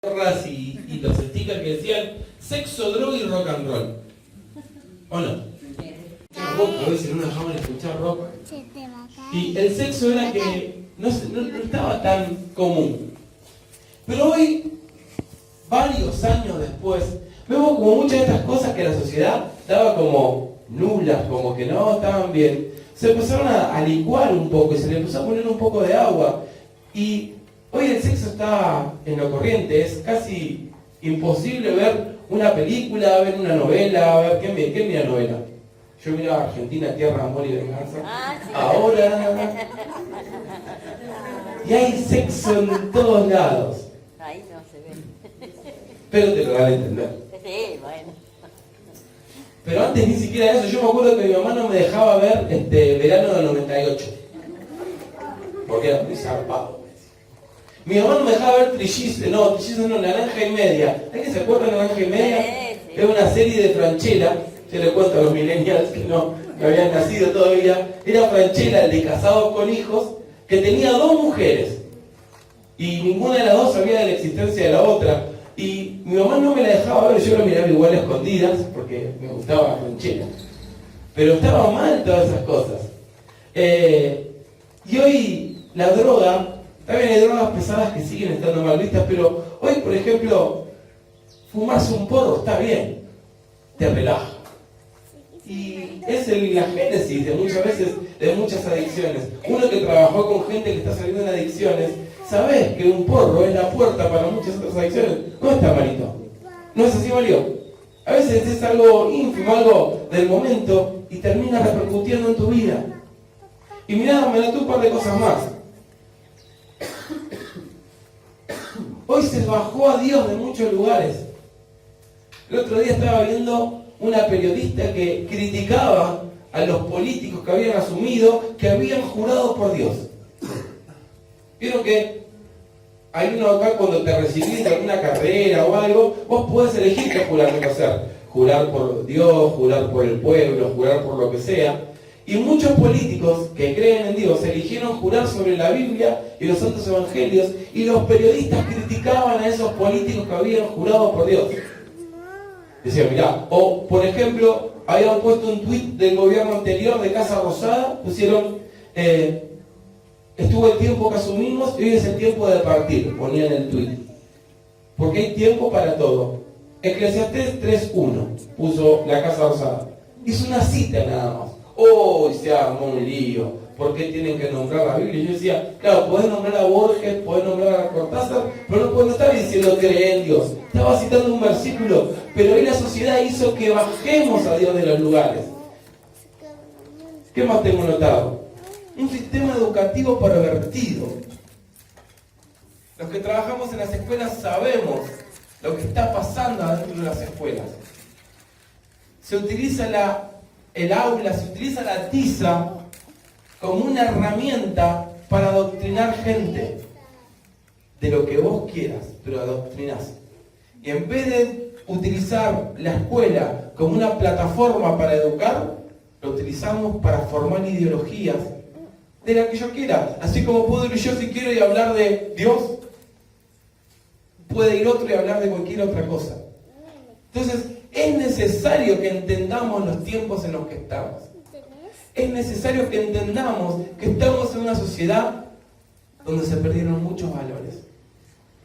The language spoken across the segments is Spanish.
y los stickers que decían sexo, droga y rock and roll. ¿O no? Rock, a veces no dejaban escuchar rock. Y el sexo era que no estaba tan común. Pero hoy, varios años después, vemos como muchas de estas cosas que la sociedad daba como nulas, como que no estaban bien, se empezaron a licuar un poco y se le empezó a poner un poco de agua. Y hoy el sexo está en lo corriente, es casi imposible ver una película, ver una novela, ver ¿qué mira novela? Yo miraba Argentina, Tierra, Amor y Venganza. Sí. Ahora. Y hay sexo en todos lados. Ahí no se ve. Pero te lo van a entender. Sí, bueno. Pero antes ni siquiera eso, yo me acuerdo que mi mamá no me dejaba ver Verano del 98. Porque era muy zarpado. Mi mamá no me dejaba ver Trillizos no, Naranja y Media. ¿Alguien se acuerda de Naranja y Media? Sí. Es una serie de Franchella. Yo le cuento a los millennials que no habían nacido todavía. Era Franchella, el de Casados con Hijos, que tenía 2 mujeres. Y ninguna de las dos sabía de la existencia de la otra. Y mi mamá no me la dejaba ver, yo lo miraba igual a escondidas, porque me gustaba Franchella. Pero estaba mal todas esas cosas. Y hoy la droga, también hay drogas pesadas que siguen estando mal vistas, pero hoy, por ejemplo, fumarse un porro está bien, te relaja. Y es la génesis de muchas veces, de muchas adicciones. Uno que trabajó con gente que está saliendo en adicciones, sabés que un porro es la puerta para muchas otras adicciones. No está malito. ¿No es así, Mario? A veces es algo ínfimo, algo del momento, y termina repercutiendo en tu vida. Y mirá, me noté un par de cosas más. Hoy se bajó a Dios de muchos lugares. El otro día estaba viendo una periodista que criticaba a los políticos que habían asumido que habían jurado por Dios. Vieron que hay uno acá cuando te recibís de alguna carrera o algo, vos podés elegir qué jurar qué hacer. Jurar por Dios, jurar por el pueblo, jurar por lo que sea. Y muchos políticos que creen en Dios eligieron jurar sobre la Biblia y los santos evangelios, y los periodistas criticaban a esos políticos que habían jurado por Dios. Decían, mirá, o por ejemplo, habían puesto un tuit del gobierno anterior de Casa Rosada, pusieron, estuvo el tiempo que asumimos y hoy es el tiempo de partir, ponían el tuit. Porque hay tiempo para todo. Eclesiastés 3.1 puso la Casa Rosada. Hizo una cita nada más. ¡Oh! Se armó un lío. ¿Por qué tienen que nombrar la Biblia? Y yo decía, claro, podés nombrar a Borges, podés nombrar a Cortázar, pero no estar diciendo cree en Dios. Estaba citando un versículo, pero hoy la sociedad hizo que bajemos a Dios de los lugares. ¿Qué más tengo notado? Un sistema educativo pervertido. Los que trabajamos en las escuelas sabemos lo que está pasando adentro de las escuelas. Se utiliza el aula, se utiliza la tiza como una herramienta para adoctrinar gente de lo que vos quieras, pero adoctrinás. Y en vez de utilizar la escuela como una plataforma para educar, lo utilizamos para formar ideologías de la que yo quiera. Así como puedo ir yo si quiero y hablar de Dios, puede ir otro y hablar de cualquier otra cosa. Entonces, es necesario que entendamos los tiempos en los que estamos. Es necesario que entendamos que estamos en una sociedad donde se perdieron muchos valores.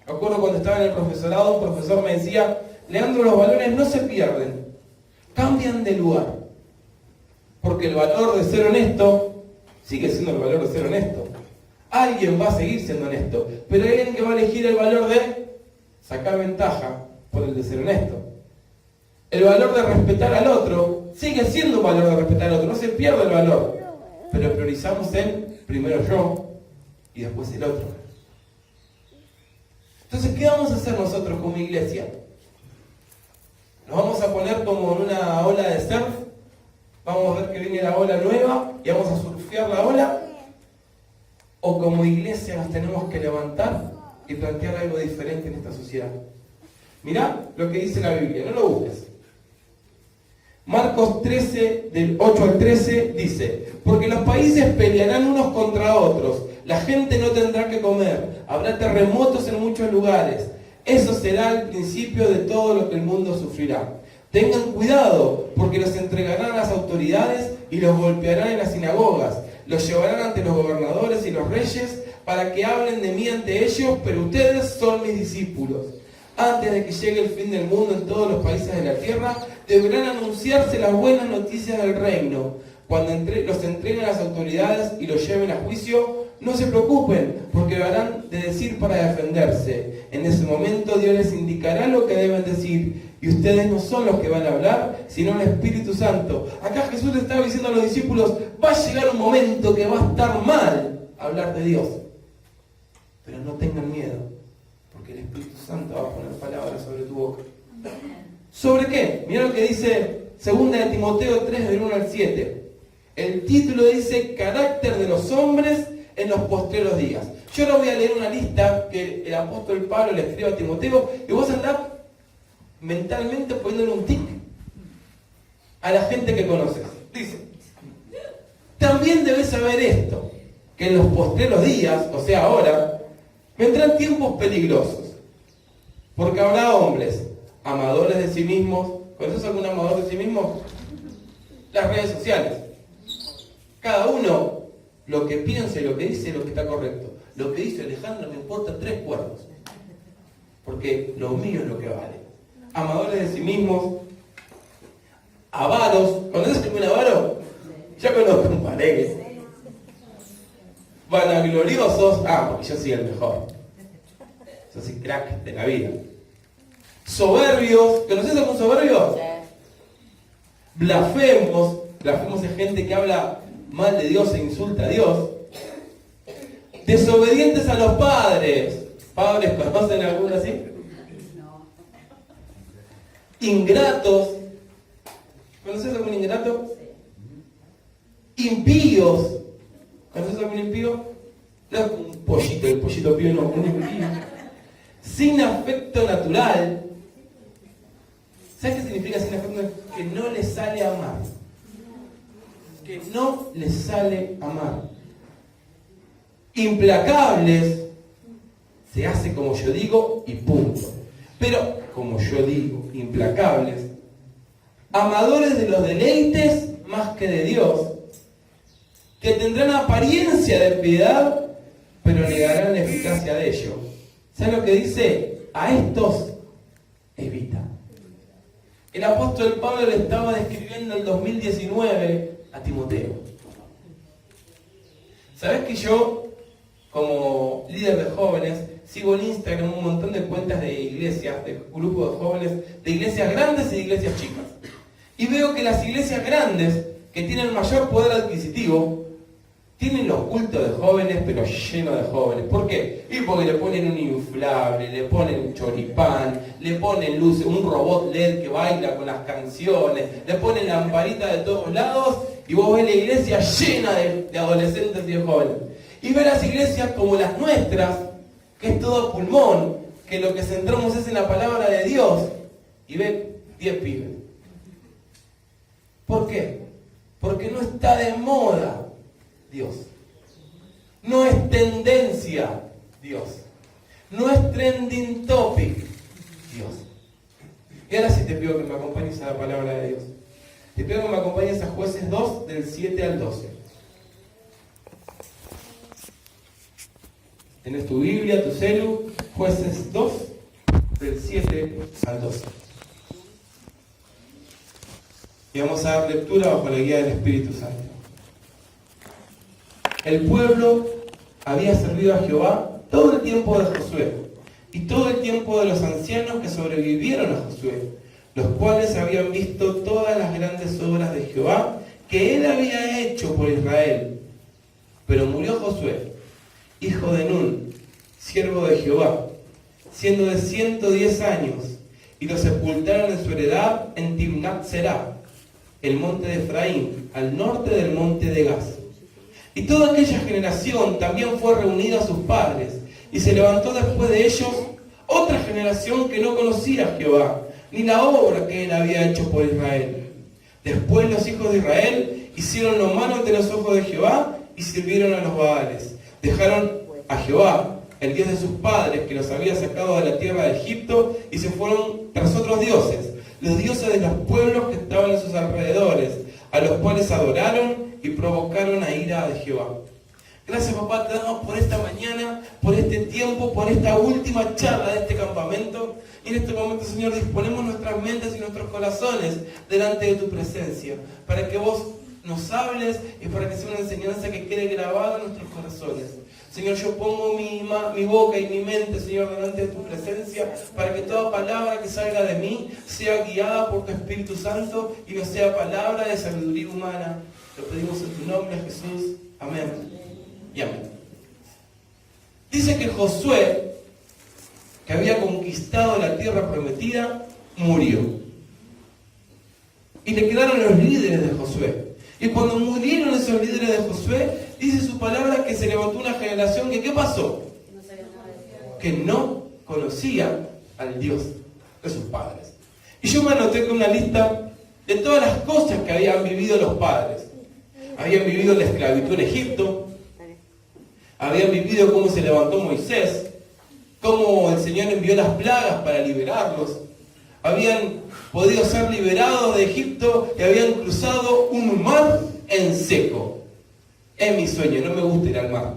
Me acuerdo cuando estaba en el profesorado, un profesor me decía, Leandro, los valores no se pierden, cambian de lugar. Porque el valor de ser honesto sigue siendo el valor de ser honesto. Alguien va a seguir siendo honesto, pero hay alguien que va a elegir el valor de sacar ventaja por el de ser honesto. El valor de respetar al otro sigue siendo un valor de respetar al otro, no se pierde el valor, pero priorizamos en primero yo y después el otro. Entonces, ¿qué vamos a hacer nosotros como iglesia? ¿Nos vamos a poner como en una ola de surf? ¿Vamos a ver que viene la ola nueva y vamos a surfear la ola? ¿O como iglesia nos tenemos que levantar y plantear algo diferente en esta sociedad? Mirá lo que dice la Biblia, no lo busques. Marcos 13, del 8 al 13, dice, porque los países pelearán unos contra otros, la gente no tendrá que comer, habrá terremotos en muchos lugares, Eso será el principio de todo lo que el mundo sufrirá. Tengan cuidado, porque los entregarán a las autoridades y los golpearán en las sinagogas. Los llevarán ante los gobernadores y los reyes para que hablen de mí ante ellos, pero ustedes son mis discípulos. Antes de que llegue el fin del mundo en todos los países de la tierra, deberán anunciarse las buenas noticias del reino. Cuando los entreguen a las autoridades y los lleven a juicio, no se preocupen, porque lo harán de decir para defenderse. En ese momento Dios les indicará lo que deben decir, y ustedes no son los que van a hablar, sino el Espíritu Santo. Acá Jesús le estaba diciendo a los discípulos, va a llegar un momento que va a estar mal hablar de Dios. Pero no tengan miedo, porque el Espíritu Santo va a poner palabras sobre tu boca. ¿Sobre qué? Mirá lo que dice 2 de Timoteo 3, del 1 al 7. El título dice, carácter de los hombres en los postreros días. Yo ahora voy a leer una lista que el apóstol Pablo le escribe a Timoteo, y vos andás mentalmente poniéndole un tic a la gente que conoces. Dice, también debes saber esto, que en los postreros días, o sea ahora, vendrán tiempos peligrosos, porque habrá hombres amadores de sí mismos. ¿Conoces algún amador de sí mismo? Las redes sociales. Cada uno lo que piensa y lo que dice es lo que está correcto. Lo que dice Alejandro me importa 3 cuartos, porque lo mío es lo que vale. Amadores de sí mismos, avaros. ¿Conoces un avaro? Yo conozco un paregue. Vanagloriosos. Porque yo soy el mejor. Yo soy crack de la vida. Soberbios. ¿Conoces algún soberbio? Blasfemos. Blasfemos es gente que habla mal de Dios e insulta a Dios. Desobedientes a los padres. ¿Padres conocen alguno así? Ingratos. ¿Conoces algún ingrato? Impíos. ¿Conoces algún impío? No, un pollito, el pollito pío no, un impío. Sin afecto natural. ¿Sabes qué significa sin afecto natural? Que no le sale a amar. Que no le sale a amar. Implacables. Se hace como yo digo y punto. Pero, como yo digo, implacables. Amadores de los deleites más que de Dios. Que tendrán apariencia de piedad, pero negarán la eficacia de ello. ¿Sabes lo que dice? A estos evita. El apóstol Pablo le estaba describiendo el 2019 a Timoteo. ¿Sabes que yo, como líder de jóvenes, sigo en Instagram un montón de cuentas de iglesias, de grupos de jóvenes, de iglesias grandes y de iglesias chicas? Y veo que las iglesias grandes, que tienen mayor poder adquisitivo, tienen los cultos de jóvenes, pero llenos de jóvenes. ¿Por qué? Y porque le ponen un inflable, le ponen un choripán, le ponen luces, un robot LED que baila con las canciones, le ponen lamparita de todos lados, y vos ves la iglesia llena de adolescentes y de jóvenes. Y ves las iglesias como las nuestras, que es todo pulmón, que lo que centramos es en la palabra de Dios, y ves 10 pibes. ¿Por qué? Porque no está de moda Dios. No es tendencia Dios. No es trending topic Dios. Y ahora sí te pido que me acompañes a la palabra de Dios. Te pido que me acompañes a Jueces 2, del 7 al 12. Tenés tu Biblia, tu celu, Jueces 2, del 7 al 12. Y vamos a dar lectura bajo la guía del Espíritu Santo. El pueblo había servido a Jehová todo el tiempo de Josué y todo el tiempo de los ancianos que sobrevivieron a Josué, los cuales habían visto todas las grandes obras de Jehová que él había hecho por Israel. Pero murió Josué, hijo de Nun, siervo de Jehová, siendo de 110 años, y lo sepultaron en su heredad en Timnat-Será, el monte de Efraín, al norte del monte de Gaz. Y toda aquella generación también fue reunida a sus padres, y se levantó después de ellos otra generación que no conocía a Jehová, ni la obra que él había hecho por Israel. Después los hijos de Israel hicieron lo malo ante los ojos de Jehová y sirvieron a los Baales. Dejaron a Jehová, el Dios de sus padres, que los había sacado de la tierra de Egipto, y se fueron tras otros dioses, los dioses de los pueblos que estaban en sus alrededores, a los cuales adoraron y provocaron la ira de Jehová. Gracias, papá, te damos por esta mañana, por este tiempo, por esta última charla de este campamento. Y en este momento, Señor, disponemos nuestras mentes y nuestros corazones delante de tu presencia, para que vos nos hables y para que sea una enseñanza que quede grabada en nuestros corazones. Señor, yo pongo mi boca y mi mente, Señor, delante de tu presencia, para que toda palabra que salga de mí sea guiada por tu Espíritu Santo y no sea palabra de sabiduría humana. Lo pedimos en tu nombre, Jesús. Amén. Y amén. Dice que Josué, que había conquistado la tierra prometida, murió. Y le quedaron los líderes de Josué. Y cuando murieron esos líderes de Josué, dice su palabra que se levantó una generación que, ¿qué pasó? Que no conocía al Dios de sus padres. Y yo me anoté con una lista de todas las cosas que habían vivido los padres. Habían vivido la esclavitud en Egipto, habían vivido cómo se levantó Moisés, cómo el Señor envió las plagas para liberarlos, habían podido ser liberados de Egipto y habían cruzado un mar en seco. Es mi sueño, no me gusta ir al mar.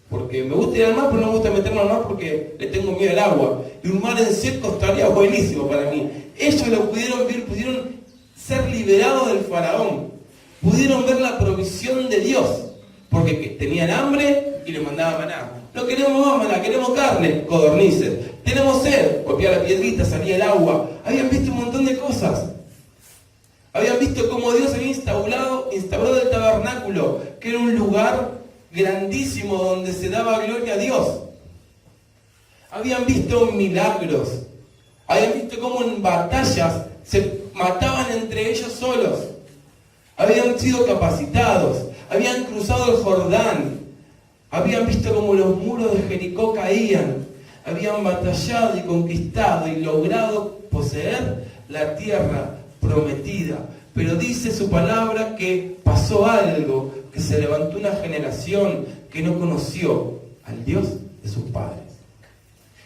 Porque me gusta ir al mar, pero no me gusta meterme al mar porque le tengo miedo al agua. Y un mar en seco estaría buenísimo para mí. Ellos lo pudieron ver, pudieron ser liberados del faraón. Pudieron ver la provisión de Dios. Porque tenían hambre y les mandaban maná. No queremos más maná, queremos carne, codornices. Tenemos sed, golpear la piedrita, salía el agua. Habían visto un montón de cosas. Habían visto cómo Dios había instaurado el tabernáculo, que era un lugar grandísimo donde se daba gloria a Dios. Habían visto milagros. Habían visto cómo en batallas se mataban entre ellos solos. Habían sido capacitados. Habían cruzado el Jordán. Habían visto cómo los muros de Jericó caían. Habían batallado y conquistado y logrado poseer la tierra prometida. Pero dice su palabra que pasó algo, que se levantó una generación que no conoció al Dios de sus padres.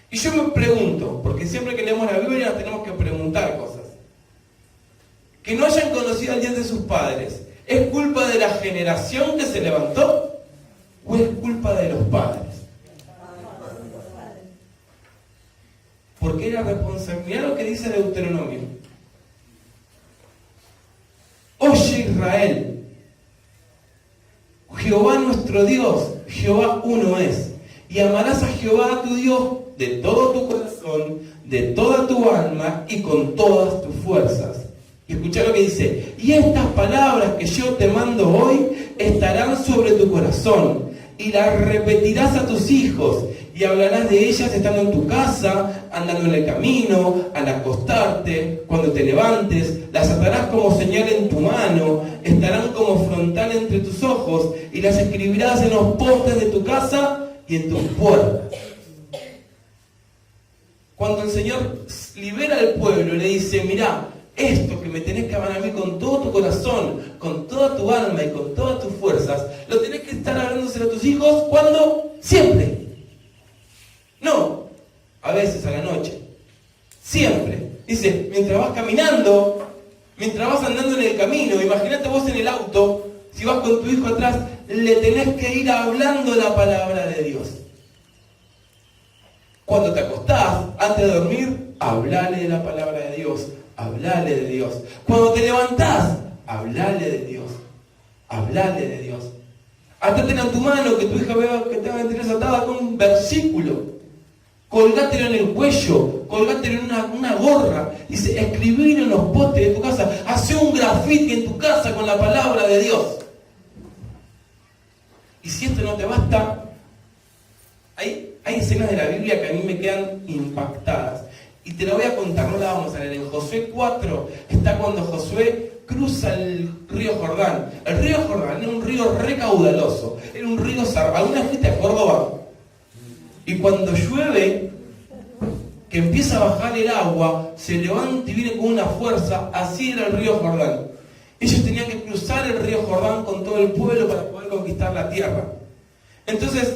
Y yo me pregunto, porque siempre que leemos la Biblia nos tenemos que preguntar cosas. Que no hayan conocido al Dios de sus padres, ¿es culpa de la generación que se levantó? ¿O es culpa de los padres? Porque era responsabilidad. Mirá lo que dice Deuteronomio. Oye Israel, Jehová nuestro Dios, Jehová uno es. Y amarás a Jehová tu Dios de todo tu corazón, de toda tu alma y con todas tus fuerzas. Y escuchá lo que dice. Y estas palabras que yo te mando hoy estarán sobre tu corazón. Y las repetirás a tus hijos. Y hablarás de ellas estando en tu casa, andando en el camino, al acostarte, cuando te levantes. Las atarás como señal en tu mano. Estarán como frontal entre tus ojos. Y las escribirás en los postes de tu casa y en tus puertas. Cuando el Señor libera al pueblo y le dice, mirá, esto que me tenés que amar a mí con todo tu corazón, con toda tu alma y con todas tus fuerzas, lo tenés que estar hablándoselo a tus hijos, ¿cuándo? Siempre. No, a veces a la noche. Siempre. Dice, mientras vas caminando, mientras vas andando en el camino, imagínate vos en el auto, si vas con tu hijo atrás, le tenés que ir hablando la palabra de Dios. Cuando te acostás, antes de dormir, hablale de la palabra de Dios. Hablale de Dios. Cuando te levantás, hablale de Dios. Hablale de Dios. Atátela en tu mano, que tu hija vea que te va a tener atada con un versículo. Colgátelo en el cuello, colgátelo en una gorra. Dice, escribir en los postes de tu casa. Hacé un grafiti en tu casa con la palabra de Dios. Y si esto no te basta, hay escenas de la Biblia que a mí me quedan impactadas. Y te la voy a contar, no la vamos a leer. En Josué 4 está cuando Josué cruza el río Jordán. El río Jordán era un río recaudaloso. Era un río salvaje. ¿Alguna vez fuiste a Córdoba? Y cuando llueve, que empieza a bajar el agua, se levanta y viene con una fuerza. Así era el río Jordán. Ellos tenían que cruzar el río Jordán con todo el pueblo para poder conquistar la tierra. Entonces,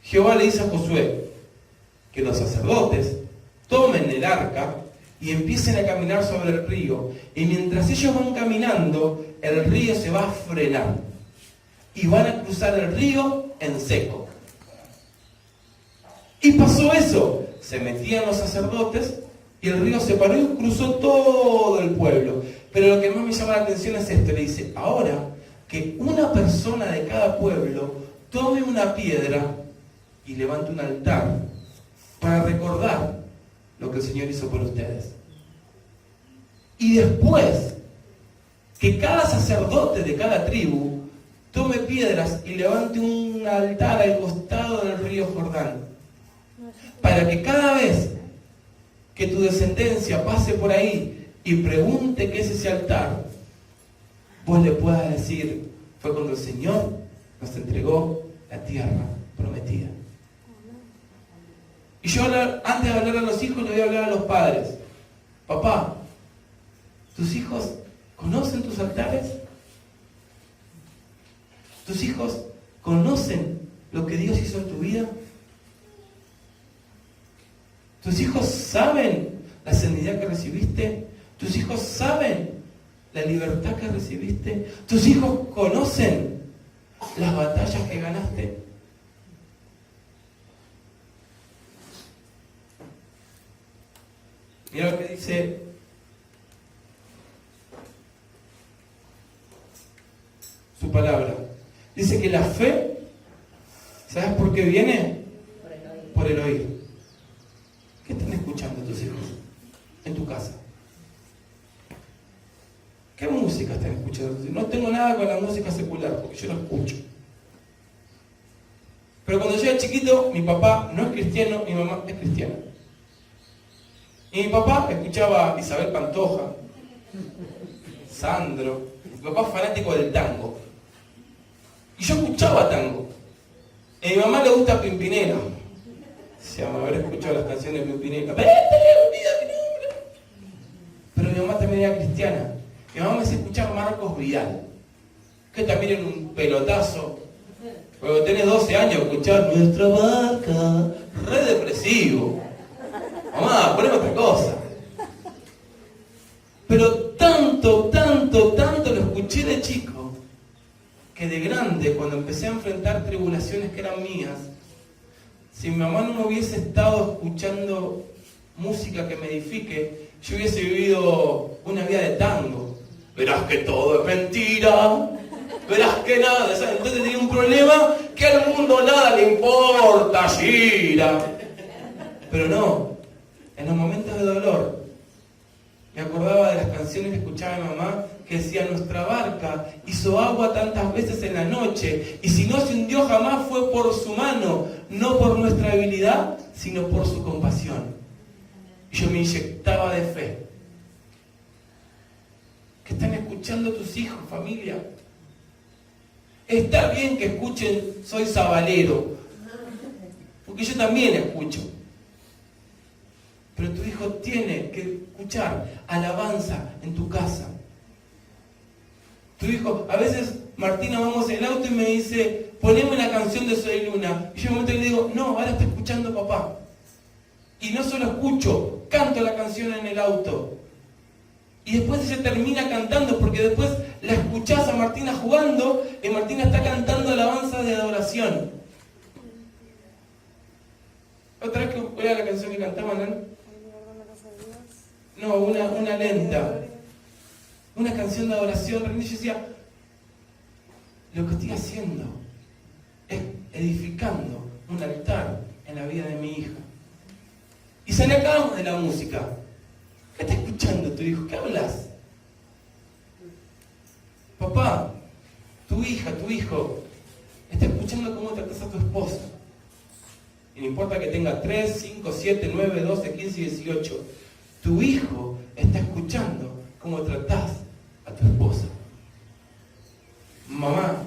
Jehová le dice a Josué que los sacerdotes tomen el arca y empiecen a caminar sobre el río. Y mientras ellos van caminando, el río se va a frenar. Y van a cruzar el río en seco. Y pasó eso. Se metían los sacerdotes y el río se paró y cruzó todo el pueblo. Pero lo que más me llama la atención es esto. Le dice, ahora que una persona de cada pueblo tome una piedra y levante un altar para recordar lo que el Señor hizo por ustedes. Y después, que cada sacerdote de cada tribu tome piedras y levante un altar al costado del río Jordán, para que cada vez que tu descendencia pase por ahí y pregunte qué es ese altar, vos le puedas decir, fue cuando el Señor nos entregó la tierra prometida. Y yo antes de hablar a los hijos, le voy a hablar a los padres. Papá, ¿tus hijos conocen tus altares? ¿Tus hijos conocen lo que Dios hizo en tu vida? ¿Tus hijos saben la sanidad que recibiste? ¿Tus hijos saben la libertad que recibiste? ¿Tus hijos conocen las batallas que ganaste? Mira lo que dice su palabra. Dice que la fe, ¿sabes por qué viene? Por el oír. ¿Qué están escuchando tus hijos en tu casa? ¿Qué música están escuchando? No tengo nada con la música secular, porque yo no escucho. Pero cuando yo era chiquito, mi papá no es cristiano, mi mamá es cristiana. Y mi papá escuchaba a Isabel Pantoja, Sandro. Mi papá es fanático del tango. Y yo escuchaba tango. A mi mamá le gusta Pimpinela. Se llama haber escuchado las canciones de Pimpinela. Pero mi mamá también era cristiana. Mi mamá me hacía escuchar Marcos Vidal, que también era un pelotazo. Cuando tenés 12 años, escuchar Nuestra Barca, re depresivo. Mamá, poneme otra cosa. Pero tanto lo escuché de chico, que de grande, cuando empecé a enfrentar tribulaciones que eran mías, si mi mamá no me hubiese estado escuchando música que me edifique, yo hubiese vivido una vida de tango. Verás que todo es mentira, verás que nada, ¿sabes? Entonces tenía un problema que al mundo nada le importa, gira. Pero no, en los momentos de dolor, me acordaba de las canciones que escuchaba mi mamá, que decía, nuestra barca hizo agua tantas veces en la noche, y si no se hundió jamás fue por su mano, no por nuestra habilidad, sino por su compasión. Y yo me inyectaba de fe. ¿Qué están escuchando tus hijos, familia? Está bien que escuchen Soy Sabalero, porque yo también escucho. Pero tu hijo tiene que escuchar alabanza en tu casa. Tu hijo, a veces Martina vamos en el auto y me dice, poneme una canción de Soy Luna. Y yo un momento le digo, no, ahora está escuchando papá. Y no solo escucho, canto la canción en el auto. Y después ella termina cantando, porque después la escuchás a Martina jugando y Martina está cantando alabanza de adoración. ¿Otra vez que era la canción que cantaban, ¿no? No, una lenta. Una canción de adoración. Y yo decía, lo que estoy haciendo es edificando un altar en la vida de mi hija. Y sacamos de la música. ¿Qué está escuchando tu hijo? ¿Qué hablas? Papá, tu hija, tu hijo, está escuchando cómo tratas a tu esposa. Y no importa que tenga 3, 5, 7, 9, 12, 15 y 18. Tu hijo está escuchando cómo tratás a tu esposa. Mamá,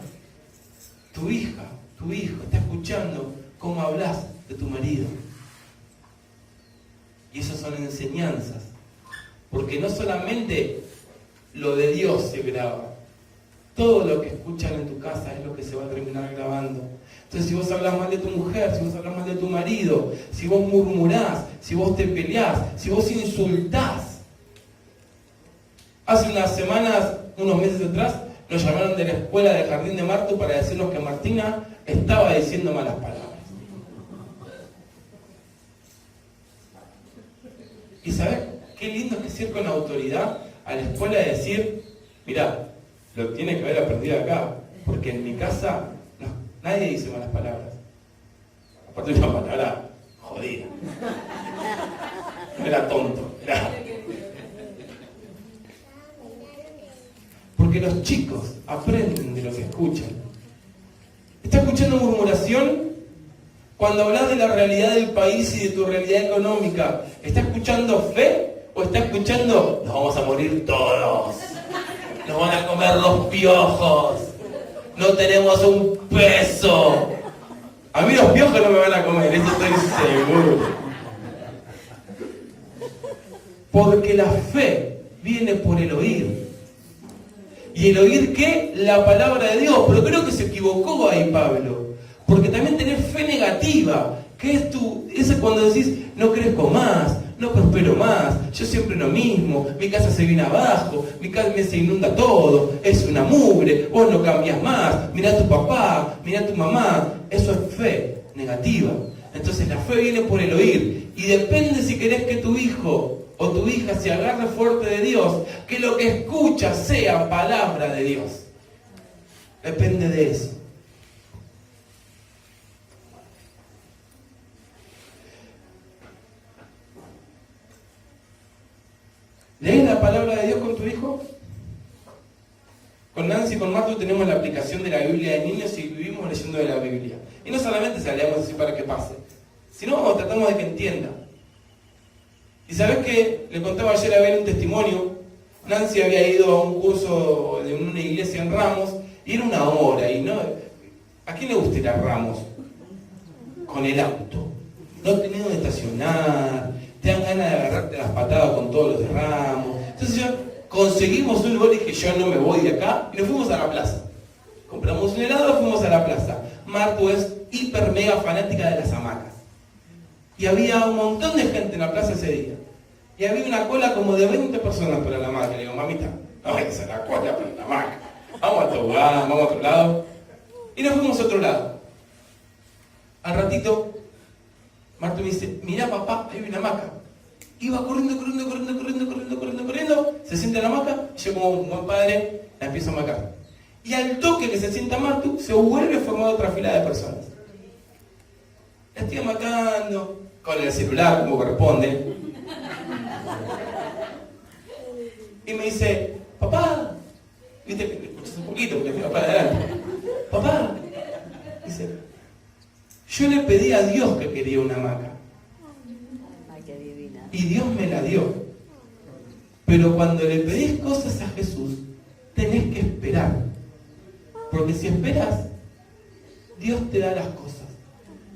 tu hija, tu hijo está escuchando cómo hablas de tu marido. Y esas son enseñanzas. Porque no solamente lo de Dios se graba. Todo lo que escuchan en tu casa es lo que se va a terminar grabando. Entonces, si vos hablas mal de tu mujer, si vos hablas mal de tu marido, si vos murmurás, si vos te peleás, si vos insultás. Hace unas semanas, unos meses atrás, nos llamaron de la escuela del Jardín de Martu para decirnos que Martina estaba diciendo malas palabras. ¿Y sabés qué lindo es decir con autoridad a la escuela y decir, mirá, lo tiene que haber aprendido acá, porque en mi casa no, nadie dice malas palabras. Aparte de una palabra jodida. No era tonto, era... Porque los chicos aprenden de lo que escuchan. ¿Está escuchando murmuración? Cuando hablas de la realidad del país y de tu realidad económica, ¿está escuchando fe o está escuchando nos vamos a morir todos? Nos van a comer los piojos. No tenemos un peso. A mí los piojos no me van a comer, eso estoy seguro. Porque la fe viene por el oír. ¿Y el oír qué? La palabra de Dios. Pero creo que se equivocó ahí Pablo. Porque también tener fe negativa, que es cuando decís, no crezco más, no prospero más, yo siempre lo mismo, mi casa se viene abajo, mi casa se inunda todo, es una mugre, vos no cambias más, mirá a tu papá, mirá a tu mamá. Eso es fe negativa. Entonces la fe viene por el oír. Y depende si querés que tu hijo o tu hija se agarre fuerte de Dios, que lo que escucha sea palabra de Dios. Depende de eso. ¿Lees la palabra de Dios con tu hijo? Con Nancy y con Martu tenemos la aplicación de la Biblia de niños y vivimos leyendo de la Biblia. Y no solamente se la leemos así para que pase, sino tratamos de que entienda. Y sabes que le contaba ayer a Ben un testimonio. Nancy había ido a un curso de una iglesia en Ramos y era una hora. Y no, ¿a quién le gusta ir a Ramos? Con el auto. No tenés donde estacionar, te dan ganas de agarrarte las patadas con todos los de Ramos. Entonces yo conseguimos un lugar y dije, yo no me voy de acá, y nos fuimos a la plaza. Compramos un helado, fuimos a la plaza. Martu es hiper mega fanática de las hamacas. Y había un montón de gente en la plaza ese día. Y había una cola como de 20 personas para la hamaca. Le digo, mamita, no vayas a la cola para la hamaca. Vamos a tobogán, vamos a otro lado. Y nos fuimos a otro lado. Al ratito, Martu me dice, mirá papá, hay una hamaca. Iba corriendo, se sienta en la hamaca, y yo como un buen padre la empiezo a hamacar. Y al toque que se sienta Martu, se vuelve a formar otra fila de personas. La estoy hamacando, con el celular como corresponde. Y me dice, papá, viste que le escuchas un poquito porque me va para adelante. Papá, dice, yo le pedí a Dios que quería una hamaca. Ay, qué divina. Y Dios me la dio. Pero cuando le pedís cosas a Jesús, tenés que esperar. Porque si esperas, Dios te da las cosas.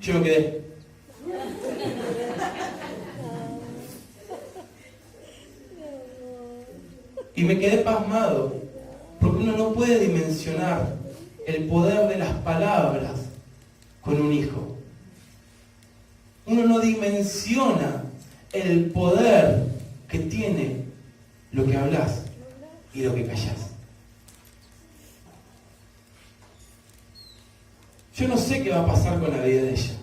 Yo me quedé. Y me quedé pasmado. Porque uno no puede dimensionar el poder de las palabras con un hijo. Uno no dimensiona el poder que tiene lo que hablas y lo que callás. Yo no sé qué va a pasar con la vida de ella,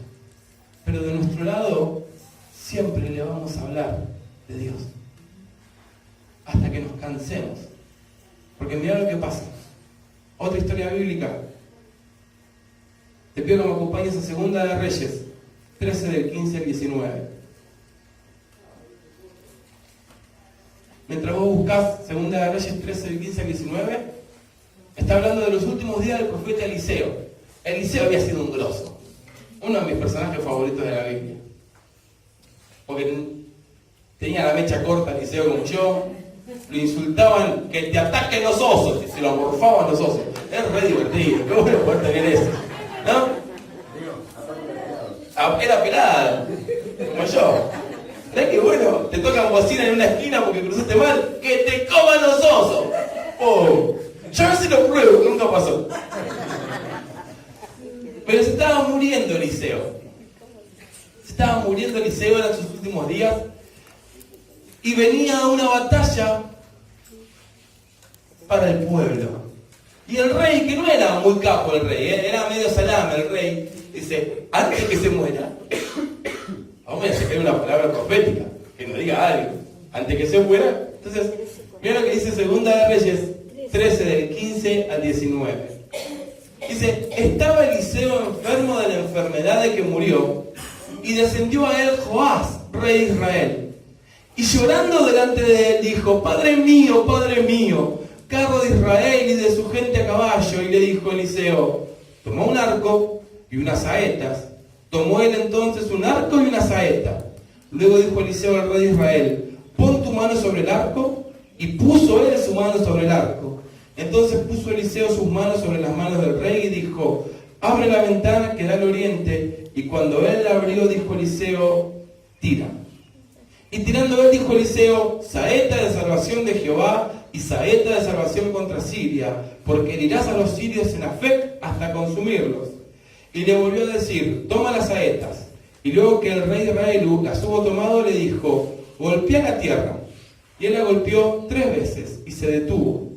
pero de nuestro lado siempre le vamos a hablar de Dios hasta que nos cansemos. Porque mirá lo que pasa. Otra historia bíblica. Te pido que me acompañes a Segunda de Reyes 13 del 15 al 19. Mientras vos buscás Segunda de Reyes 13 del 15 al 19, está hablando de los últimos días del profeta Eliseo. Eliseo había sido un grosso, uno de mis personajes favoritos de la Biblia, porque tenía la mecha corta Eliseo como yo, lo insultaban que te ataquen los osos y se lo amorfaban los osos. Es re divertido, qué bueno poder tener eso, ¿no? Era pelada, como yo. ¿Sabes qué bueno? Te tocan bocina en una esquina porque cruzaste mal, que te coman los osos. Oh, yo a ver si lo pruebo, nunca pasó. Pero se estaba muriendo Eliseo. Se estaba muriendo Eliseo, eran sus últimos días. Y venía una batalla para el pueblo. Y el rey, que no era muy capo el rey, era medio salame el rey, dice, antes de que se muera, vamos a sacar una palabra profética, que nos diga algo, antes de que se muera. Entonces, mira lo que dice Segunda de Reyes 13, del 15 al 19. Dice, estaba Eliseo enfermo de la enfermedad de que murió, y descendió a él Joás, rey de Israel. Y llorando delante de él dijo, Padre mío, carro de Israel y de su gente a caballo. Y le dijo Eliseo, tomó un arco y unas saetas. Tomó él entonces un arco y una saeta. Luego dijo Eliseo al rey de Israel, pon tu mano sobre el arco. Y puso él su mano sobre el arco. Entonces puso Eliseo sus manos sobre las manos del rey y dijo, abre la ventana que da al oriente. Y cuando él la abrió, dijo Eliseo, tira. Y tirando él, dijo Eliseo, saeta de salvación de Jehová y saeta de salvación contra Siria, porque herirás a los sirios en Afec hasta consumirlos. Y le volvió a decir, toma las saetas. Y luego que el rey de Israel las hubo tomado, le dijo, golpea la tierra. Y él la golpeó 3 veces y se detuvo.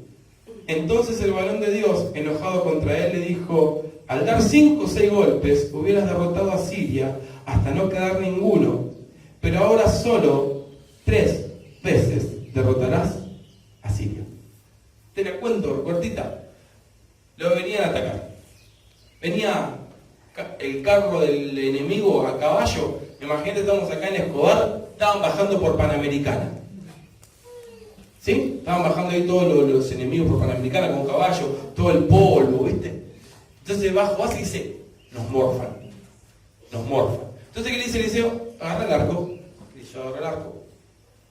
Entonces el varón de Dios, enojado contra él, le dijo, al dar 5 o 6 golpes, hubieras derrotado a Siria hasta no quedar ninguno. Pero ahora solo 3 veces derrotarás a Siria. Te la cuento, cortita. Lo venían a atacar. Venía el carro del enemigo a caballo. Imagínate, estamos acá en Escobar, estaban bajando por Panamericana. ¿Sí? Estaban bajando ahí todos los enemigos por Panamericana con caballo, todo el polvo, ¿viste? Entonces bajo así y dice, nos morfan. Entonces, ¿qué le dice Eliseo? Agarra el arco. Eliseo agarra el arco.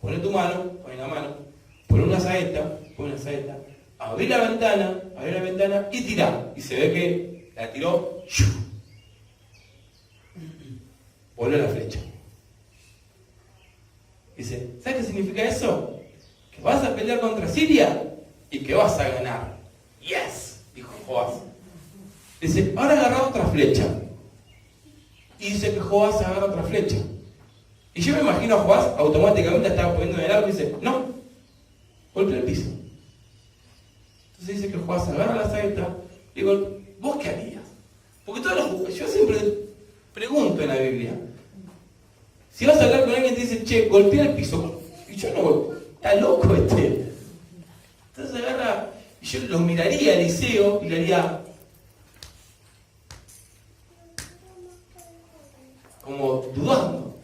Pone tu mano, pone la mano. Pone una saeta, abrí la ventana y tirá. Y se ve que la tiró. Voló la flecha. Dice, ¿sabes qué significa eso? Que vas a pelear contra Siria y que vas a ganar. Yes, dijo Joás. Dice, ahora agarra otra flecha. Y dice que Joás agarra otra flecha. Y yo me imagino a Joás, automáticamente estaba poniendo en el arco y dice, no, golpea el piso. Entonces dice que Joás agarra la saeta y digo, ¿vos qué harías? Porque yo siempre pregunto en la Biblia, si vas a hablar con alguien y te dice, che, golpea el piso, y yo no golpeo, está loco este. Entonces agarra, y yo lo miraría a Eliseo y le haría como dudando.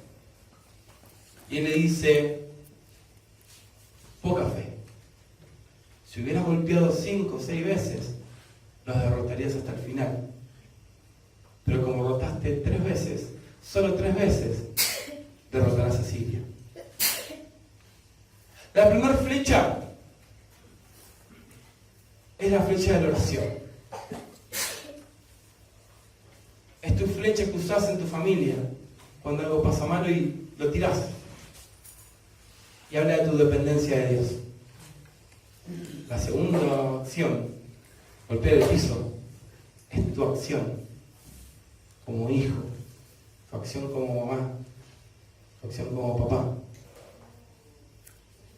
Y él le dice, poca fe. Si hubieras golpeado 5 o 6 veces, los derrotarías hasta el final. Pero como rotaste 3 veces, solo 3 veces, derrotarás a Siria. La primera flecha es la flecha de la oración. Es tu flecha que usás en tu familia cuando algo pasa malo y lo tirás. Y habla de tu dependencia de Dios. La segunda acción, golpear el piso, es tu acción como hijo, tu acción como mamá, tu acción como papá.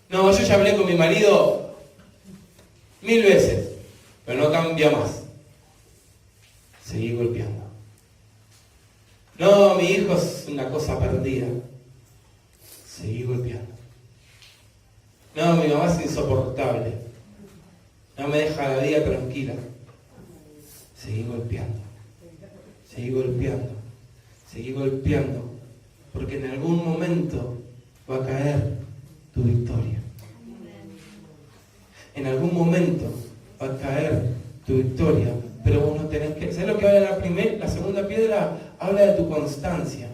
No, yo ya hablé con mi marido 1000 veces, pero no cambia más. Seguí golpeando. No, mi hijo es una cosa perdida. Seguí golpeando. No, mi mamá es insoportable. No me deja la vida tranquila. Seguí golpeando. Seguí golpeando. Seguí golpeando. Porque en algún momento va a caer tu victoria. En algún momento va a caer tu victoria. Pero vos no tenés que... ¿Sabés lo que habla la segunda piedra? Habla de tu constancia.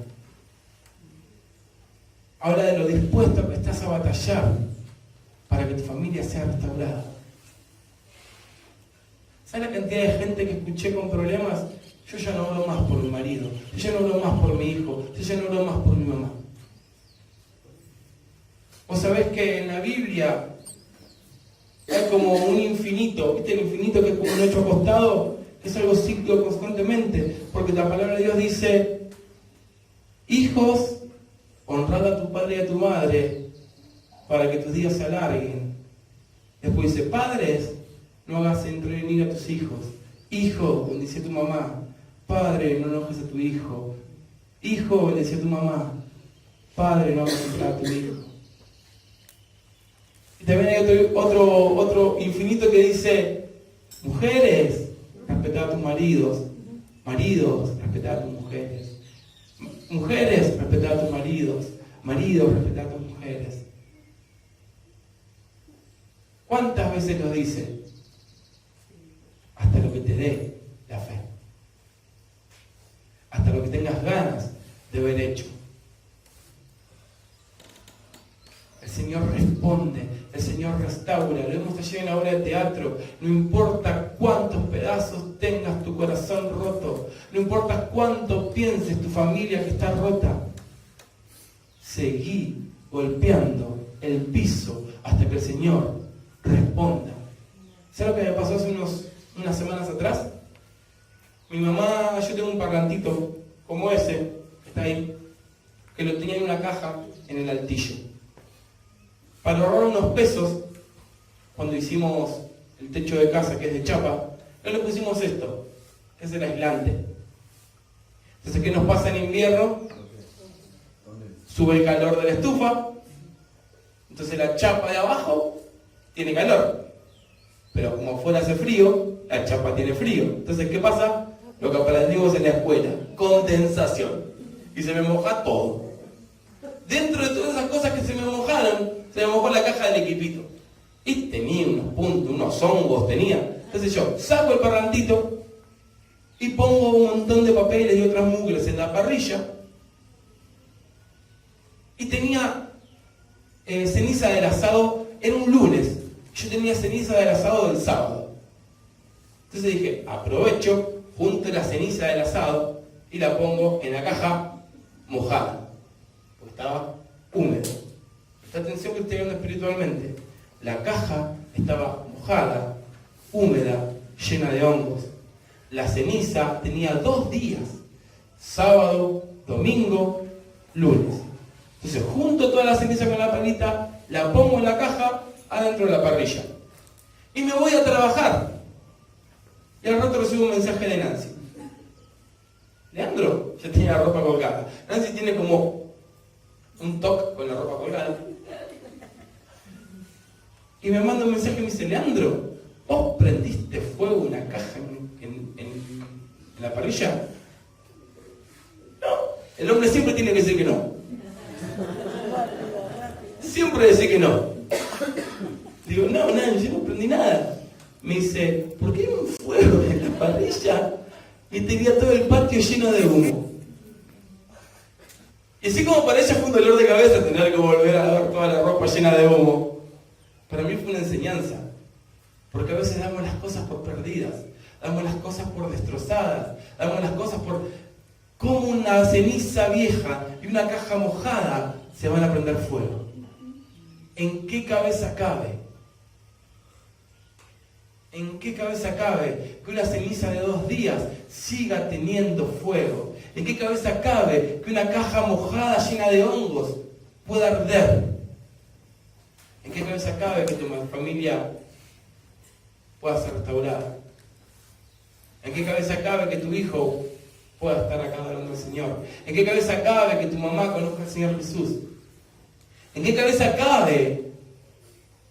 Habla de lo dispuesto que estás a batallar para que tu familia sea restaurada. ¿Sabes la cantidad de gente que escuché con problemas? Yo ya no oro más por mi marido, yo ya no oro más por mi hijo, yo ya no oro más por mi mamá. Vos sabés que en la Biblia hay como un infinito, ¿viste el infinito que es como un 8 acostado? Es algo cíclico constantemente, porque la palabra de Dios dice: hijos, honrad a tu padre y a tu madre para que tus días se alarguen. Después dice: padres, no hagas entrevenir a tus hijos. Hijo, bendice a tu mamá. Padre, no enojes a tu hijo. Hijo, bendice a tu mamá. Padre, no hagas entrar a tu hijo. Y también hay otro infinito que dice: mujeres, respetad a tus maridos. Maridos, respetad a tus mujeres. Mujeres, respetad a tus maridos. Maridos, respetad a tus mujeres. ¿Cuántas veces lo dice? Hasta lo que te dé la fe. Hasta lo que tengas ganas de haber hecho. El Señor responde, el Señor restaura. Lo vemos ayer en la obra de teatro. No importa cuántos pedazos tengas tu corazón roto, no importa cuánto pienses tu familia que está rota, seguí golpeando el piso hasta que el Señor responda. ¿Sabes lo que me pasó hace unas semanas atrás? Mi mamá, yo tengo un parlantito como ese, que está ahí, que lo tenía en una caja en el altillo. Para ahorrar unos pesos, cuando hicimos el techo de casa, que es de chapa, no le pusimos esto, que es el aislante. Entonces, ¿qué nos pasa en invierno? Sube el calor de la estufa, entonces la chapa de abajo tiene calor, pero como afuera hace frío, la chapa tiene frío. Entonces, ¿qué pasa? Lo que aprendimos en la escuela: condensación. Y se me moja todo. Dentro de todas esas cosas que se me mojaron, se me mojó la caja del equipito. Y tenía unos puntos, unos hongos tenía. Entonces yo saco el parlantito y pongo un montón de papeles y otras mugres en la parrilla. Y tenía ceniza del asado, era un lunes. Yo tenía ceniza del asado del sábado. Entonces dije, aprovecho, junto la ceniza del asado y la pongo en la caja mojada, porque estaba húmedo. Presta atención que estoy viendo espiritualmente. La caja estaba mojada, húmeda, llena de hongos. La ceniza tenía 2 días: sábado, domingo, lunes. Entonces junto toda la ceniza con la palita, la pongo en la caja adentro de la parrilla y me voy a trabajar. Y al rato recibo un mensaje de Nancy: Leandro, ya tenía la ropa colgada. Nancy tiene como un toque con la ropa colgada. Y me manda un mensaje y me dice: Leandro, ¿vos prendiste fuego una caja en la parrilla? No, el hombre siempre tiene que decir que no. Siempre decir que no. Digo, no, Nancy, yo no prendí nada. Me dice, ¿por qué hay un fuego en la parrilla y tenía todo el patio lleno de humo? Y así como para ella fue un dolor de cabeza tener que volver a ver toda la ropa llena de humo, para mí fue una enseñanza. Porque a veces damos las cosas por perdidas, damos las cosas por destrozadas, damos las cosas por como una ceniza vieja y una caja mojada se van a prender fuego. ¿En qué cabeza cabe? ¿En qué cabeza cabe que una ceniza de 2 días siga teniendo fuego? ¿En qué cabeza cabe que una caja mojada llena de hongos pueda arder? ¿En qué cabeza cabe que tu familia pueda ser restaurada? ¿En qué cabeza cabe que tu hijo pueda estar acá adorando al Señor? ¿En qué cabeza cabe que tu mamá conozca al Señor Jesús? ¿En qué cabeza cabe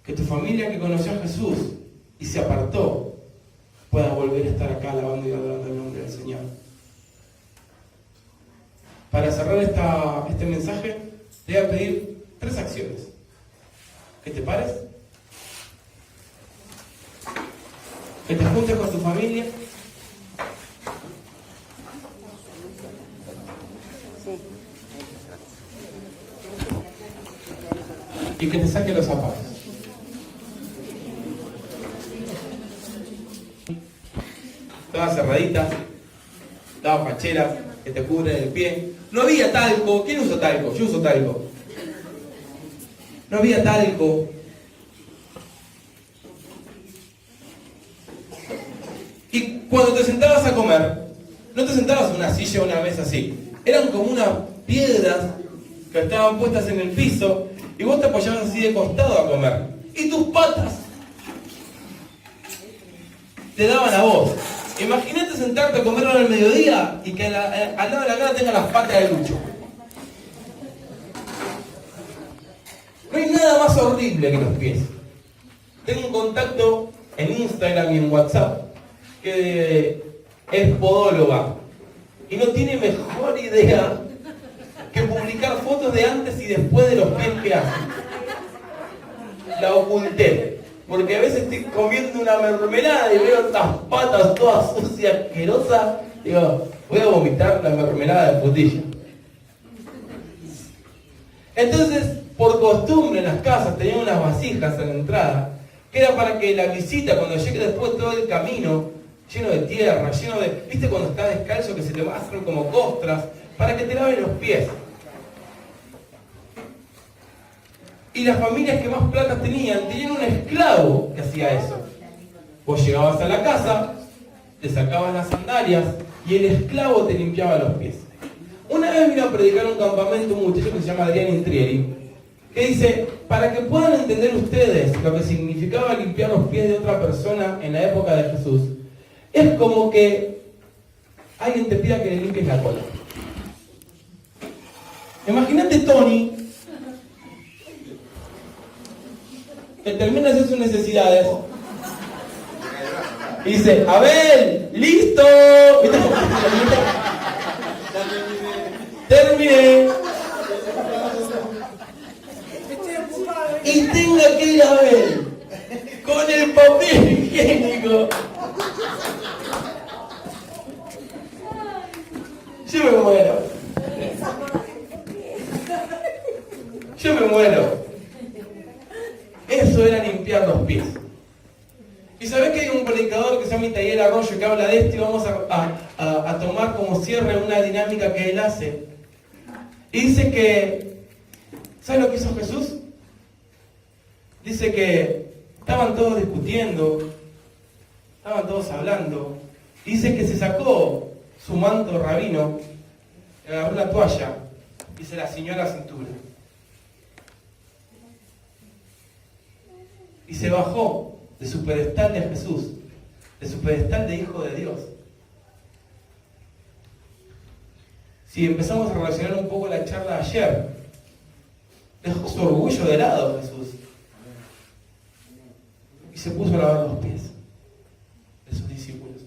que tu familia que conoció a Jesús y se apartó pueda volver a estar acá alabando y adorando el nombre del Señor? Para cerrar este mensaje, te voy a pedir 3 acciones. ¿Que te pares? Que te juntes con tu familia. Y que te saque los zapatos. Todas cerraditas, todas facheras que te cubren el pie. No había talco. ¿Quién usa talco? Yo uso talco. No había talco. Y cuando cuando te sentabas a comer, no te sentabas en una silla o una mesa así. Eran como unas piedras que estaban puestas en el piso y vos te apoyabas así de costado a comer. Y tus patas te daban a vos. Imagínate sentarte a comer al mediodía y que al lado de la cara tenga las patas de Lucho. No hay nada más horrible que los pies. Tengo un contacto en Instagram y en WhatsApp que es podóloga y no tiene mejor idea que publicar fotos de antes y después de los pies que hace. La oculté, porque a veces estoy comiendo una mermelada y veo estas patas todas sucias, asquerosas. Digo, voy a vomitar la mermelada de frutilla. Entonces, por costumbre en las casas tenían unas vasijas en la entrada, que era para que la visita, cuando llegue después todo el camino, lleno de tierra, lleno de... ¿Viste cuando estás descalzo que se te hacen como costras? Para que te laven los pies. Y las familias que más plata tenían un esclavo que hacía eso. Vos llegabas a la casa, te sacabas las sandalias y el esclavo te limpiaba los pies. Una vez vino a predicar un campamento un muchacho que se llama Adrián Intrieri, que dice, para que puedan entender ustedes lo que significaba limpiar los pies de otra persona en la época de Jesús, es como que alguien te pida que le limpies la cola. Imagínate Tony, que termina de hacer sus necesidades y dice, Abel, listo. Terminé. Y tenga que ir a ver con el papel higiénico. Yo me muero. Yo me muero. Eso era limpiar los pies. Y sabés que hay un predicador que se llama Itaíel Arroyo que habla de esto y vamos a tomar como cierre una dinámica que él hace. Y dice que, ¿sabes lo que hizo Jesús? Dice que estaban todos discutiendo, estaban todos hablando. Y dice que se sacó su manto rabino, agarró la toalla y se la ciñó a la cintura. Y se bajó de su pedestal de Jesús, de su pedestal de Hijo de Dios. Si empezamos a relacionar un poco la charla de ayer, dejó su orgullo de lado Jesús y se puso a lavar los pies de sus discípulos.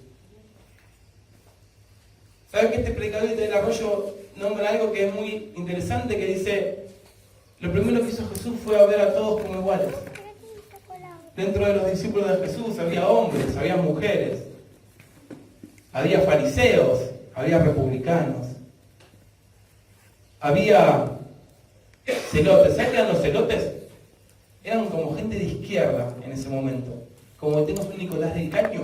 ¿Saben que este predicador del Arroyo nombra algo que es muy interesante? Que dice, lo primero que hizo Jesús fue a ver a todos como iguales. Dentro de los discípulos de Jesús había hombres, había mujeres, había fariseos, había republicanos, había celotes. ¿Saben qué eran los celotes? Eran como gente de izquierda en ese momento, como tenemos un Nicolás del Caño.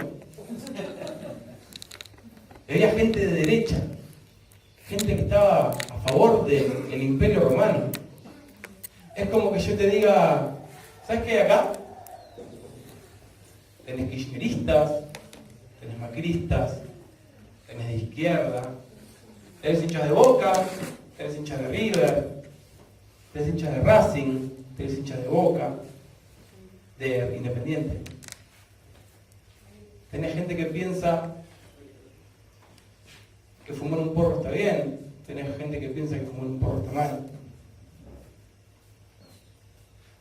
Había gente de derecha, gente que estaba a favor del Imperio Romano. Es como que yo te diga, ¿sabes qué hay acá? Tenés kirchneristas, tenés macristas, tenés de izquierda, tenés hinchas de Boca, tenés hinchas de River, tenés hinchas de Racing, tenés hinchas de Boca, de Independiente. Tenés gente que piensa que fumar un porro está bien, tenés gente que piensa que fumar un porro está mal.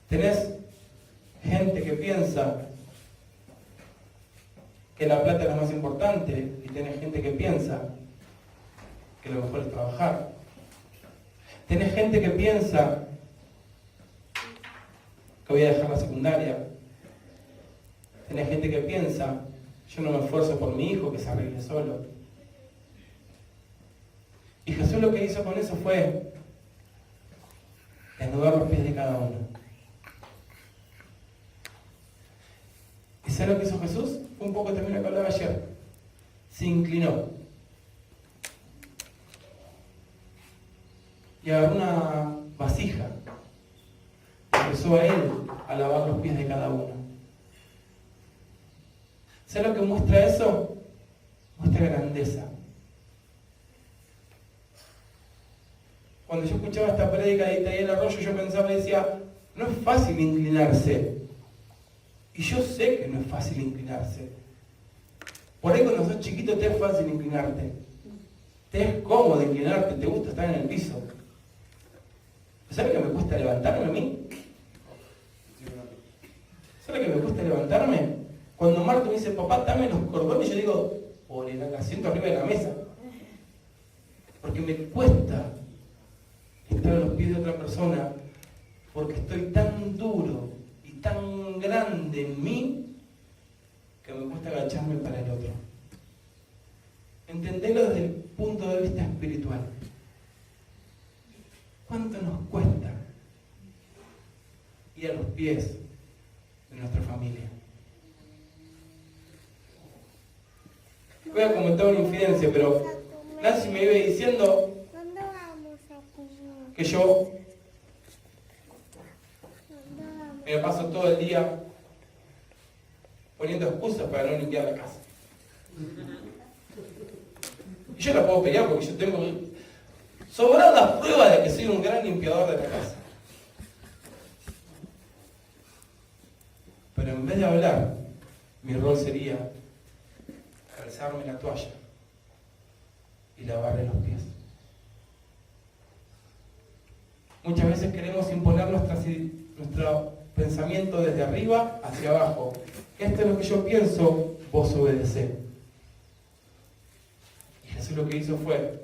Tenés gente que piensa que la plata es lo más importante y tenés gente que piensa que lo mejor es trabajar. Tenés gente que piensa que voy a dejar la secundaria. Tenés gente que piensa, yo no me esfuerzo por mi hijo, que se arregle solo. Y Jesús lo que hizo con eso fue desnudar los pies de cada uno. ¿Y sabes lo que hizo Jesús? Un poco también lo que hablaba ayer. Se inclinó. Y agarró una vasija. Empezó a él a lavar los pies de cada uno. ¿Sabes lo que muestra eso? muestra grandeza. Cuando yo escuchaba esta prédica de Itaiel Arroyo, yo pensaba y decía, no es fácil inclinarse. Y yo sé que no es fácil inclinarse. Por ahí cuando sos chiquito te es fácil inclinarte. Te es cómodo inclinarte, te gusta estar en el piso. ¿Sabes que me cuesta levantarme a mí? ¿Sabes que me cuesta levantarme? Cuando Marto me dice, papá, dame los cordones, yo digo, por el asiento arriba de la mesa. Porque me cuesta estar a los pies de otra persona, porque estoy tan duro y tan grande en mí, que me cuesta agacharme para el otro. Entendelo desde el punto de vista espiritual. ¿Cuánto nos cuesta ir a los pies de nuestra familia? Voy a comentar una infidencia, pero Nancy me iba diciendo que yo me paso todo el día poniendo excusas para no limpiar la casa. Y yo la puedo pelear porque yo tengo sobradas pruebas de que soy un gran limpiador de la casa. Pero en vez de hablar, mi rol sería calzarme la toalla y lavarle los pies. Muchas veces queremos imponer nuestro pensamiento desde arriba hacia abajo. Esto es lo que yo pienso, vos obedecé. Y Jesús lo que hizo fue,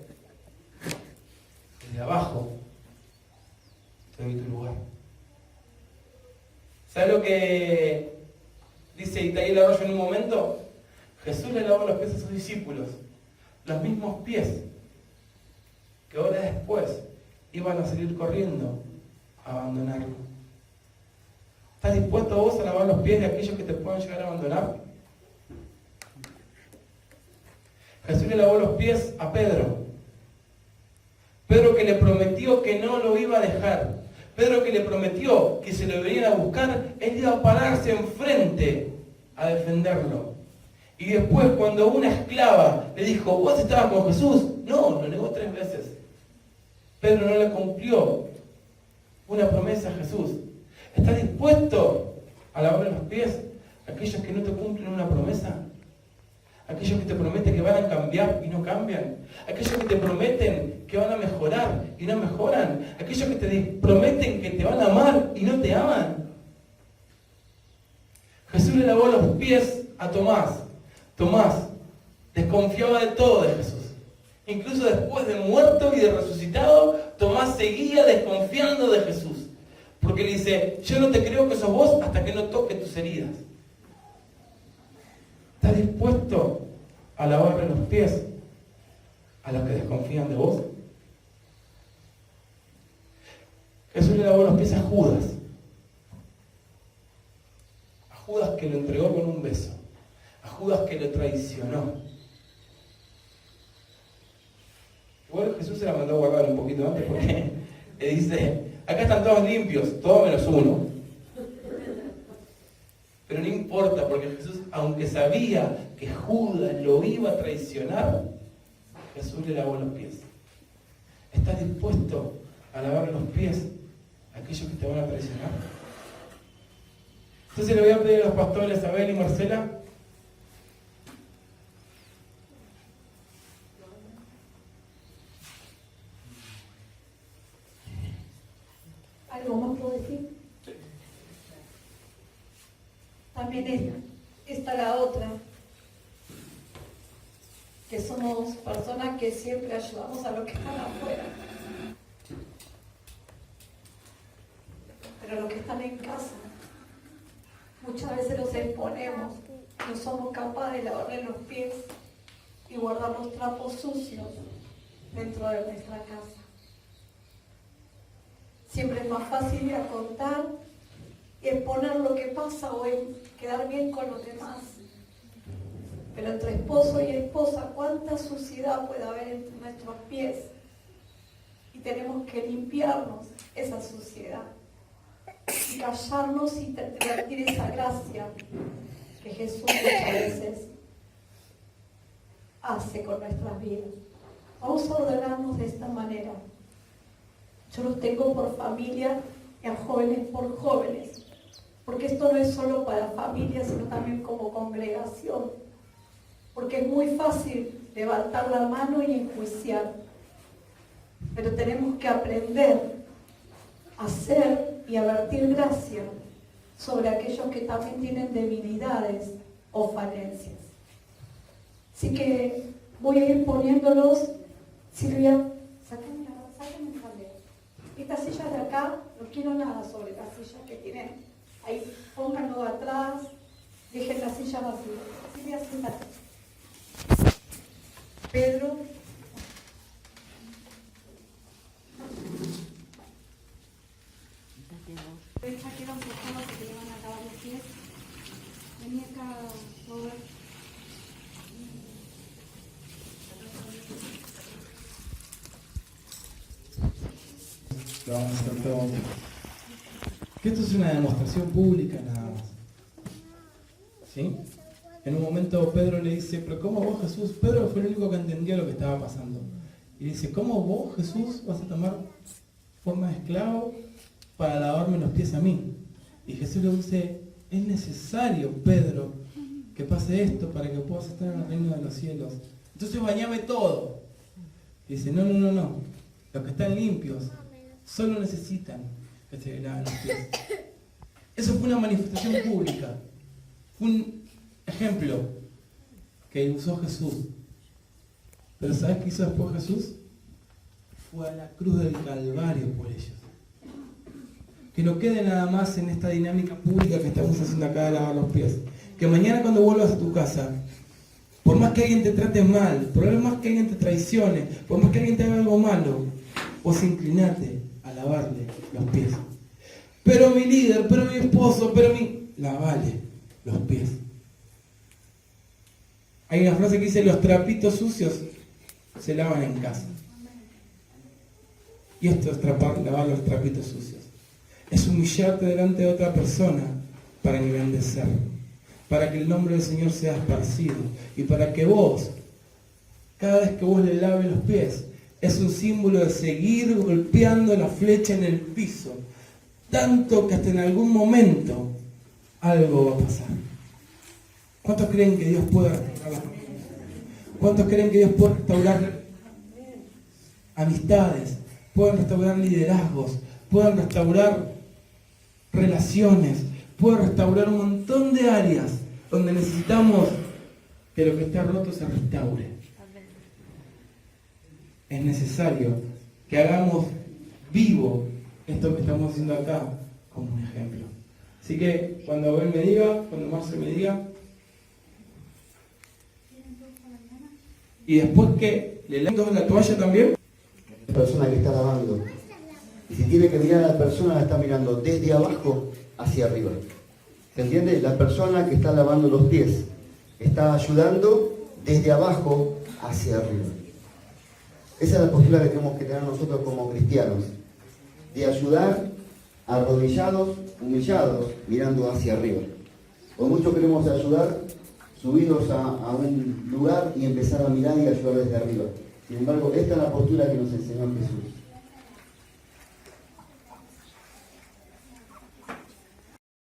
desde abajo te doy tu lugar. ¿Sabes lo que dice Itaiel Arroyo en un momento? Jesús le lavó los pies a sus discípulos, los mismos pies que horas después iban a salir corriendo a abandonarlo. ¿Estás dispuesto vos a lavar los pies de aquellos que te puedan llegar a abandonar? Jesús le lavó los pies a Pedro. Pedro que le prometió que no lo iba a dejar. Pedro que le prometió que si lo venían a buscar, él iba a pararse enfrente a defenderlo. Y después cuando una esclava le dijo, ¿vos estabas con Jesús? No, lo negó 3 veces. Pedro no le cumplió una promesa a Jesús. ¿Estás dispuesto a lavarle los pies a aquellos que no te cumplen una promesa? Aquellos que te prometen que van a cambiar y no cambian. Aquellos que te prometen que van a mejorar y no mejoran. Aquellos que te prometen que te van a amar y no te aman. Jesús le lavó los pies a Tomás. Tomás desconfiaba de todo de Jesús. Incluso después de muerto y de resucitado, Tomás seguía desconfiando de Jesús. Porque le dice, yo no te creo que sos vos hasta que no toque tus heridas. ¿Estás dispuesto a lavarle los pies a los que desconfían de vos? Jesús le lavó los pies a Judas. A Judas que lo entregó con un beso. A Judas que lo traicionó. Igual Jesús se la mandó a guardar un poquito antes porque le dice, acá están todos limpios, todos menos uno. Pero no importa, porque Jesús, aunque sabía que Judas lo iba a traicionar, Jesús le lavó los pies. ¿Estás dispuesto a lavar los pies a aquellos que te van a traicionar? Entonces le voy a pedir a los pastores Abel y Marcela ¿algo más puedo decir? También está la otra, que somos personas que siempre ayudamos a los que están afuera. Pero los que están en casa, muchas veces los exponemos, no somos capaces de lavarle los pies y guardar los trapos sucios dentro de nuestra casa. Siempre es más fácil ir a contar y exponer lo que pasa o quedar bien con los demás. Pero entre esposo y esposa, ¿cuánta suciedad puede haber entre nuestros pies? Y tenemos que limpiarnos esa suciedad y callarnos y transmitir esa gracia que Jesús muchas veces hace con nuestras vidas. Vamos a ordenarnos de esta manera. Yo los tengo por familia y a jóvenes por jóvenes, porque esto no es solo para familias, sino también como congregación, porque es muy fácil levantar la mano y enjuiciar, pero tenemos que aprender a hacer y a vertir gracia sobre aquellos que también tienen debilidades o falencias. Así que voy a ir poniéndolos. Silvia, sácame un cambio. Estas sillas de acá, no quiero nada sobre las sillas que tienen ahí, pónganlo atrás, dejen la silla vacía. Silvia, siéntate. Pedro. Deja que era un poco que te le van a lavar los pies. Vení acá, Robert. Lo vamos a hacer todo. Que esto es una demostración pública nada más. ¿Sí? En un momento Pedro le dice, pero ¿cómo vos, Jesús? Pedro fue el único que entendió lo que estaba pasando. Y dice, ¿cómo vos, Jesús, vas a tomar forma de esclavo para lavarme los pies a mí? Y Jesús le dice, es necesario, Pedro, que pase esto para que puedas estar en el reino de los cielos. Entonces bañame todo. Y dice, no. Los que están limpios solo necesitan que se le laven los pies. Eso fue una manifestación pública. Fue un ejemplo que usó Jesús. Pero ¿sabes qué hizo después Jesús? Fue a la cruz del Calvario por ellos. Que no quede nada más en esta dinámica pública que estamos haciendo acá de lavar los pies. Que mañana cuando vuelvas a tu casa, por más que alguien te trate mal, por más que alguien te traicione, por más que alguien te haga algo malo, vos inclinate a lavarle los pies. Pero mi líder, pero mi esposo, lavale los pies. Hay una frase que dice, los trapitos sucios se lavan en casa. Y esto es lavar los trapitos sucios. Es humillarte delante de otra persona para engrandecer, para que el nombre del Señor sea esparcido y para que vos, cada vez que vos le laves los pies, es un símbolo de seguir golpeando la flecha en el piso, tanto que hasta en algún momento algo va a pasar. ¿Cuántos creen que Dios puede restaurar las familias? ¿Cuántos creen que Dios puede restaurar amistades? Pueden restaurar liderazgos, pueden restaurar relaciones, pueden restaurar un montón de áreas donde necesitamos que lo que está roto se restaure. Es necesario que hagamos vivo esto que estamos haciendo acá como un ejemplo. Así que cuando Abel me diga, cuando Marcel me diga, y después que le laven la toalla también, la persona que está lavando. Y si tiene que mirar a la persona, la está mirando desde abajo hacia arriba. ¿Se entiende? La persona que está lavando los pies está ayudando desde abajo hacia arriba. Esa es la postura que tenemos que tener nosotros como cristianos. De ayudar arrodillados, humillados, mirando hacia arriba. O muchos queremos ayudar subidos a un lugar y empezar a mirar y ayudar desde arriba. Sin embargo, esta es la postura que nos enseñó Jesús.